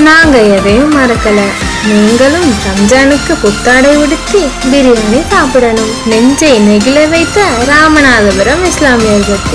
நாங்க எதையும் மறக்கல. நீங்களும் ரம்ஜானுக்கு புத்தாடை உடுத்தி பிரியாணி சாப்பிடணும். நெஞ்சை நெகிழ வைத்த ராமநாதபுரம்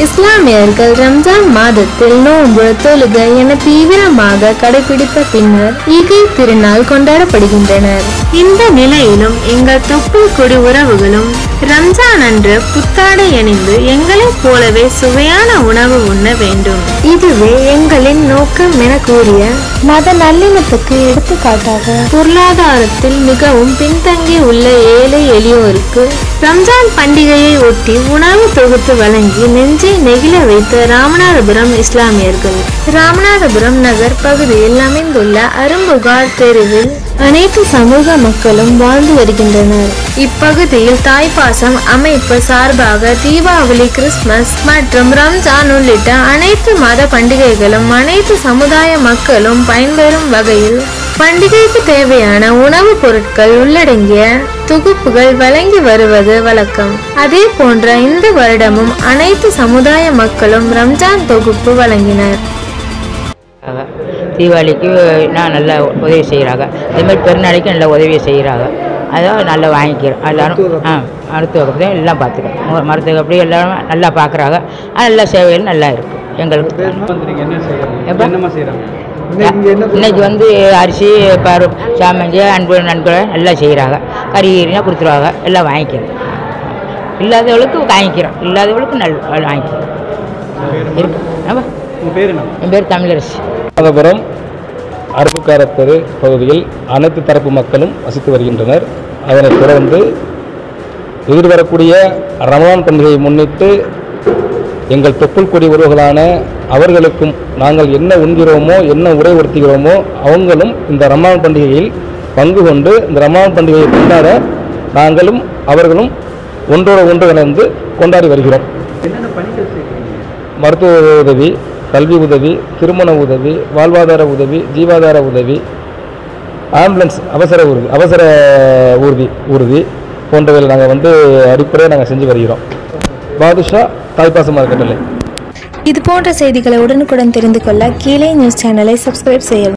இஸ்லாமியர்கள் ரம்ஜான் மாதத்தில் நோன்பு தொழுகை என தீவிரமாக கடைபிடித்த பின்னர் ஈகை திருநாள் கொண்டாடப்படுகின்றனர். இந்த நிலையிலும் எங்கள் தொப்புள் கொடி உறவுகளும் ரம்ஜான் அன்று புத்தாடை அணிந்து எங்களைப் போலவே சுவையான உணவு உண்ண வேண்டும். இதுவே எங்களின் நோக்கம் என கூறிய மத நல்லிணத்துக்கு எடுத்துக்காட்டாக பொருளாதாரத்தில் மிகவும் பின்தங்கி உள்ள ஏழை எளியோருக்கு ரம்ஜான் பண்டிகையை ஒட்டி உணவு தொகுத்து வழங்கி நெஞ்சை நெகிழ வைத்த ராமநாதபுரம் இஸ்லாமியர்கள். ராமநாதபுரம் நகர் பகுதியில் அமைந்துள்ள அரும்புகார் தெருவில் அனைத்து சமூக மக்களும் வாழ்ந்து வருகின்றனர். இப்பகுதியில் தாய்ப்பாசம் அமைப்பு சார்பாக தீபாவளி, கிறிஸ்துமஸ் மற்றும் ரம்ஜான் உள்ளிட்ட அனைத்து மத பண்டிகைகளும் அனைத்து சமுதாய மக்களும் பயன்பெறும் வகையில் பண்டிகைக்கு தேவையான உணவுப் பொருட்கள் உள்ளடங்கிய தொகுப்புகள் வழங்கி வருவது வழக்கம். அதே போன்ற இந்த வருடமும் அனைத்து சமுதாய மக்களும் ரம்ஜான் தொகுப்பு வழங்கினர். தீபாவளிக்கு நல்லா உதவி செய்கிறாங்க, அதேமாதிரி பெருநாளைக்கு நல்லா உதவி செய்கிறாங்க. அதான் நல்லா வாங்கிக்கிறோம். எல்லோரும் மருத்துவத்தை எல்லாம் பார்த்துக்கிறோம். மருத்துவம் அப்படி எல்லாரும் நல்லா பார்க்குறாங்க. நல்ல சேவைகள் நல்லா இருக்குது எங்களுக்கு. இன்னைக்கு அரிசி, பருப்பு, சாமந்தி, நண்பர்கள் எல்லாம் செய்கிறாங்க. கறினா கொடுத்துருவாங்க, எல்லாம் வாங்கிக்கிறோம். இல்லாதவளுக்கு வாங்கிக்கிறோம், இல்லாதவளுக்கு நல்லா வாங்கிக்கிறோம். என் பேர் தமிழரசி. ராமநாதபுரம் அருப்புக்கார தெரு பகுதியில் அனைத்து தரப்பு மக்களும் வசித்து வருகின்றனர். அதனைத் தொடர்ந்து எதிர்வரக்கூடிய ரமலான் பண்டிகையை முன்னிட்டு எங்கள் தொப்புள் கொடி உறவுகளான அவர்களுக்கும் நாங்கள் என்ன உண்கிறோமோ, என்ன உரை உறுத்துகிறோமோ, அவங்களும் இந்த ரமலான் பண்டிகையில் பங்கு கொண்டு இந்த ரமலான் பண்டிகையை கொண்டாட நாங்களும் அவர்களும் ஒன்றோடு ஒன்று கலந்து கொண்டாடி வருகிறோம். மருத்துவ உதவி, கல்வி உதவி, திருமண உதவி, வாழ்வாதார உதவி, ஜீவாதார உதவி, ஆம்புலன்ஸ், அவசர ஊர்தி போன்றவைகள் நாங்கள் அடிப்படையாக நாங்கள் செஞ்சு வருகிறோம். பாதுஷா தாய்ப்பாசம் அறக்கட்டளை. இது போன்ற செய்திகளை உடனுக்குடன் தெரிந்து கொள்ள கீழே நியூஸ் சேனலை சப்ஸ்கிரைப் செய்யவும்.